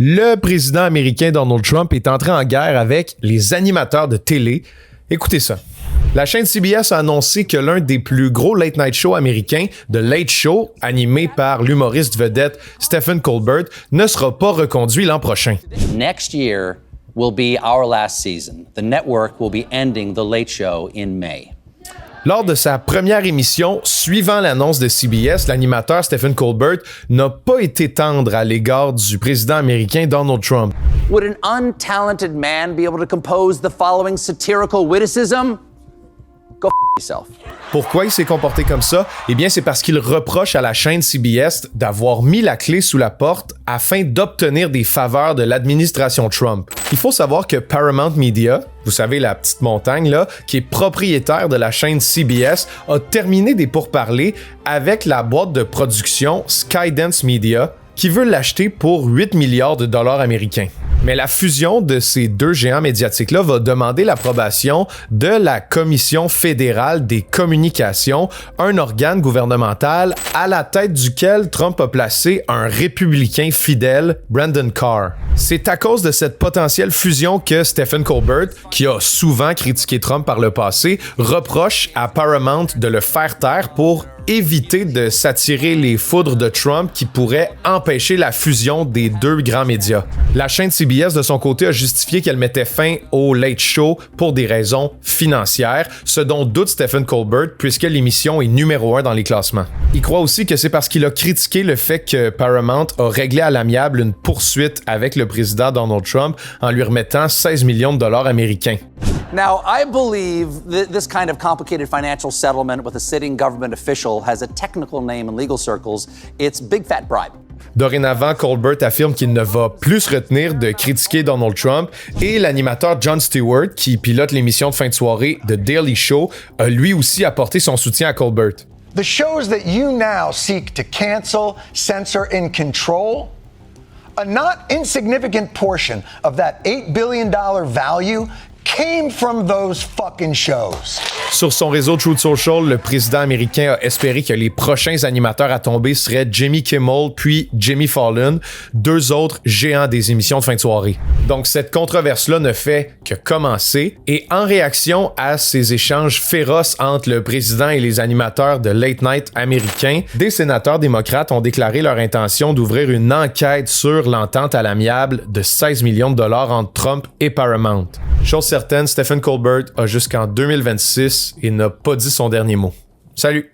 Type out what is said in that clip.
Le président américain Donald Trump est entré en guerre avec les animateurs de télé. Écoutez ça. La chaîne CBS a annoncé que l'un des plus gros late-night shows américains, The Late Show, animé par l'humoriste vedette Stephen Colbert, ne sera pas reconduit l'an prochain. Next year will be our last season. The network will be ending The Late Show in May. Lors de sa première émission, suivant l'annonce de CBS, l'animateur Stephen Colbert n'a pas été tendre à l'égard du président américain Donald Trump. Would an untalented man be able to compose the following satirical witticism? Go yourself. Pourquoi il s'est comporté comme ça? Eh bien, c'est parce qu'il reproche à la chaîne CBS d'avoir mis la clé sous la porte afin d'obtenir des faveurs de l'administration Trump. Il faut savoir que Paramount Media, vous savez la petite montagne là, qui est propriétaire de la chaîne CBS, a terminé des pourparlers avec la boîte de production Skydance Media, qui veut l'acheter pour 8 milliards de dollars américains. Mais la fusion de ces deux géants médiatiques-là va demander l'approbation de la Commission fédérale des communications, un organe gouvernemental à la tête duquel Trump a placé un républicain fidèle, Brandon Carr. C'est à cause de cette potentielle fusion que Stephen Colbert, qui a souvent critiqué Trump par le passé, reproche à Paramount de le faire taire pour éviter de s'attirer les foudres de Trump qui pourraient empêcher la fusion des deux grands médias. La chaîne CBS, de son côté, a justifié qu'elle mettait fin au Late Show pour des raisons financières, ce dont doute Stephen Colbert puisque l'émission est numéro 1 dans les classements. Il croit aussi que c'est parce qu'il a critiqué le fait que Paramount a réglé à l'amiable une poursuite avec le président Donald Trump en lui remettant 16 millions de dollars américains. Now, I believe that this kind of complicated financial settlement with a sitting government official has a technical name in legal circles. It's big fat bribe. Dorénavant, Colbert affirme qu'il ne va plus se retenir de critiquer Donald Trump et l'animateur Jon Stewart, qui pilote l'émission de fin de soirée The Daily Show, a lui aussi apporté son soutien à Colbert. The shows that you now seek to cancel, censor, and control, a not insignificant portion of that $8 billion value came from those fucking shows. Sur son réseau Truth Social, le président américain a espéré que les prochains animateurs à tomber seraient Jimmy Kimmel puis Jimmy Fallon, deux autres géants des émissions de fin de soirée. Donc cette controverse-là ne fait que commencer et en réaction à ces échanges féroces entre le président et les animateurs de late night américains, des sénateurs démocrates ont déclaré leur intention d'ouvrir une enquête sur l'entente à l'amiable de 16 millions de dollars entre Trump et Paramount. Chose certaine, Stephen Colbert a jusqu'en 2026 et n'a pas dit son dernier mot. Salut!